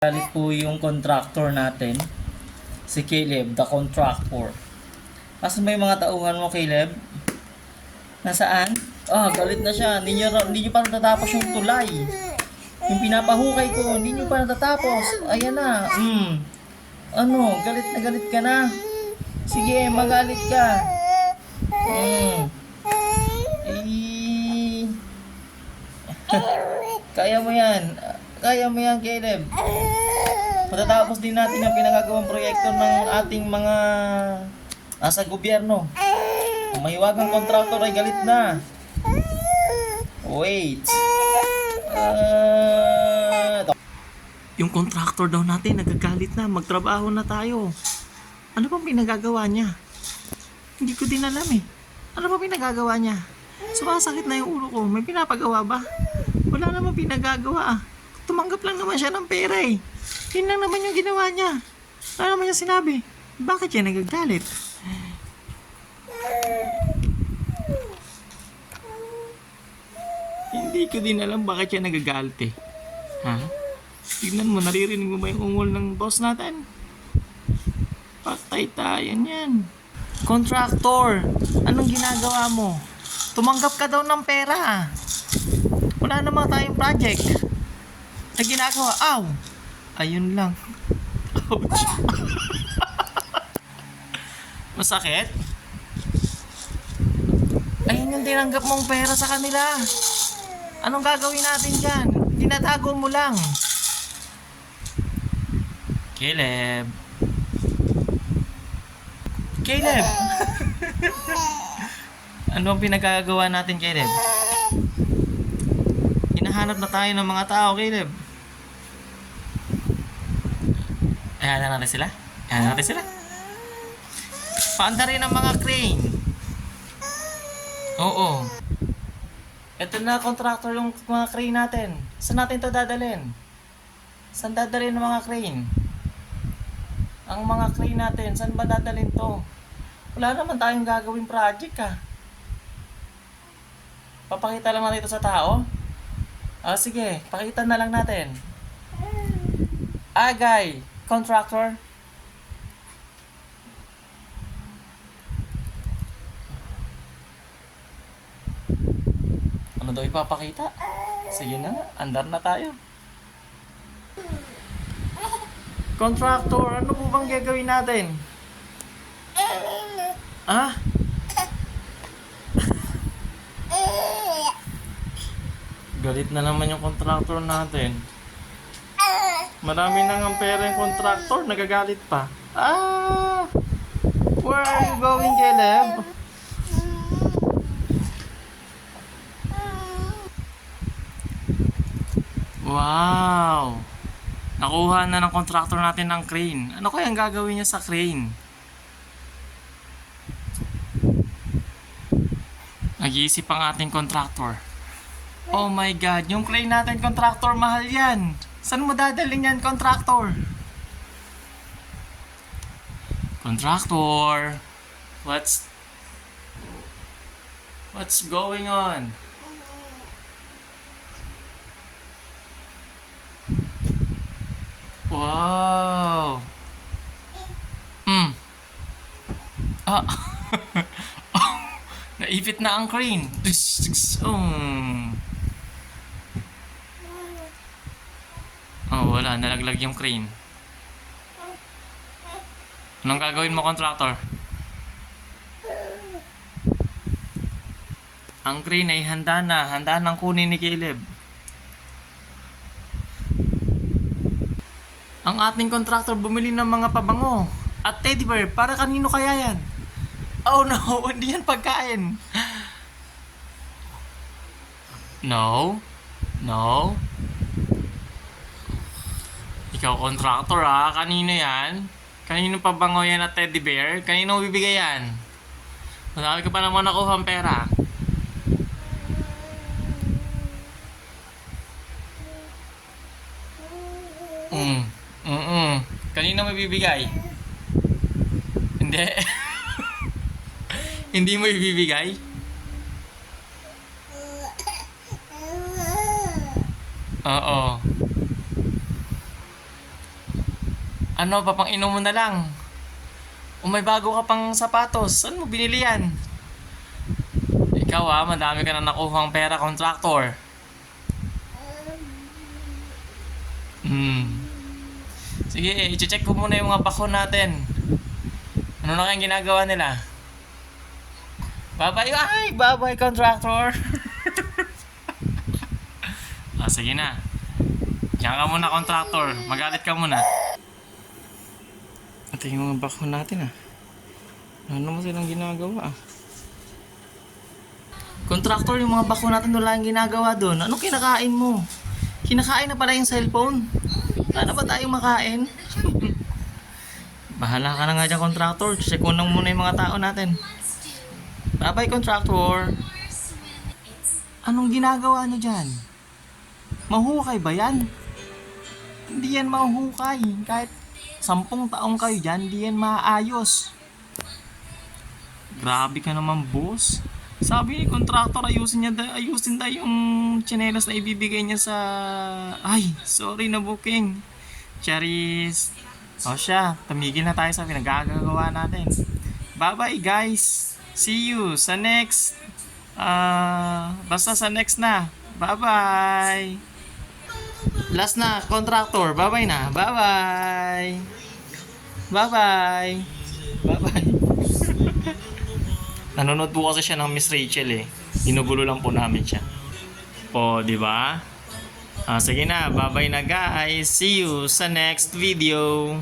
Galit po yung contractor natin, si Caleb, the contractor. Asan ba yung mga tauhan mo, Caleb? Nasaan? Galit na siya. Hindi nyo pa natatapos yung tulay. Yung pinapahukay ko, hindi nyo pa natatapos. Ayan na. Galit na galit ka na. Sige, magalit ka. Eh, Kaya mo yan. Kaya mo yan, Caleb. Matatapos din natin ang pinagagawang proyekto ng ating mga nasa gobyerno. Ang mahiwagang kontraktor ay galit na. Wait. Yung kontraktor daw natin nagagalit na. Magtrabaho na tayo. Ano bang pinagagawa niya? Hindi ko din alam eh. Ano bang pinagagawa niya? Sumasakit na yung ulo ko. May pinapagawa ba? Wala namang pinagagawa ah. Tumanggap lang naman siya ng pera eh. Yun lang naman yung ginawa niya. Wala naman niya sinabi. Bakit siya nagagalit? Hindi ko din alam bakit siya nagagalit eh. Ha? Tignan mo, naririnig mo ba yung ungol ng boss natin? Patay tayo niyan. Contractor, anong ginagawa mo? Tumanggap ka daw ng pera. Wala naman tayong project na ginagawa. Ayun lang. Ouch. Masakit? Ayun yung tinanggap mong pera sa kanila. Anong gagawin natin dyan? Tinatago mo lang. Caleb. Caleb! Ano ang pinagagawa natin, Caleb? Hinahanap na tayo ng mga tao, Caleb. Ayan natin sila. Paanda rin ang mga crane. Oo. Ito na, contractor, yung mga crane natin. Saan natin ito dadalhin? Saan dadalhin ang mga crane? Ang mga crane natin, saan ba dadalhin to? Wala naman tayong gagawing project Papakita lang natin ito sa tao? Sige, pakita na lang natin. Guy, contractor. Ano daw ipapakita? Sige na nga, andar na tayo. Contractor, ano po bang gagawin natin? Galit na naman yung contractor natin. Marami nang ang pera yung contractor, nagagalit pa. Where are you going, Caleb? Wow! Nakuha na ng contractor natin ng crane. Ano kaya ang gagawin niya sa crane? Nag-iisip ang ating contractor. Oh my God, yung crane natin, contractor, mahal yan. Saan mo dadalhin yan, contractor? Contractor, what's going on? Wow. Naipit na ang crane. Wala. Nalaglag yung crane. Anong gagawin mo, contractor? Ang crane ay handa na. Handa nang kunin ni Caleb. Ang ating contractor bumili ng mga pabango at teddy bear. Para kanino kaya yan? Oh no, hindi yan pagkain. No. Ikaw, contractor kanino yan? Kanino pabango yan at teddy bear? Kanino bibigay yan? Marami ka pa naman nakuha ang pera. Kanino mo bibigay? Hindi. Hindi mo ibibigay? Oo. Ano, papang-inom mo na lang. O may bago ka pang sapatos. Saan mo binili yan? Ikaw madami ka na nakuhang pera, contractor. Sige, i-check ko muna yung mga bakon natin. Ano na kayang ginagawa nila? Bye-bye, ay! Bye-bye, contractor! Sige na. Diyan ka muna, contractor. Magalit ka muna. Ito yung mga bakon natin Ano naman silang ginagawa Contractor, yung mga bakon natin wala yung ginagawa doon. Anong kinakain mo? Kinakain na pala yung cellphone. Paano ba tayong makain? Bahala ka na nga dyan, contractor. Check ko muna yung mga tao natin. Bye-bye, contractor. Anong ginagawa niyo dyan? Mahukay ba yan? Hindi yan mahuhukay. Kahit 10 taong kayo dyan, hindi yan maayos. Grabe ka naman, boss. Sabi ni contractor, ayusin tayo yung tsinelas na ibibigay niya sa... Ay, sorry na booking. Charis. O siya, tumigil na tayo sa pinagagagawa natin. Bye-bye, guys. See you sa next... basta sa next na. Bye-bye. Last na, contractor. Bye-bye na. Bye-bye. Bye-bye. Bye-bye. Nanonood po kasi siya ng Miss Rachel Ginugulo lang po namin siya. Po, di ba? Sige na, bye-bye na guys. See you sa next video.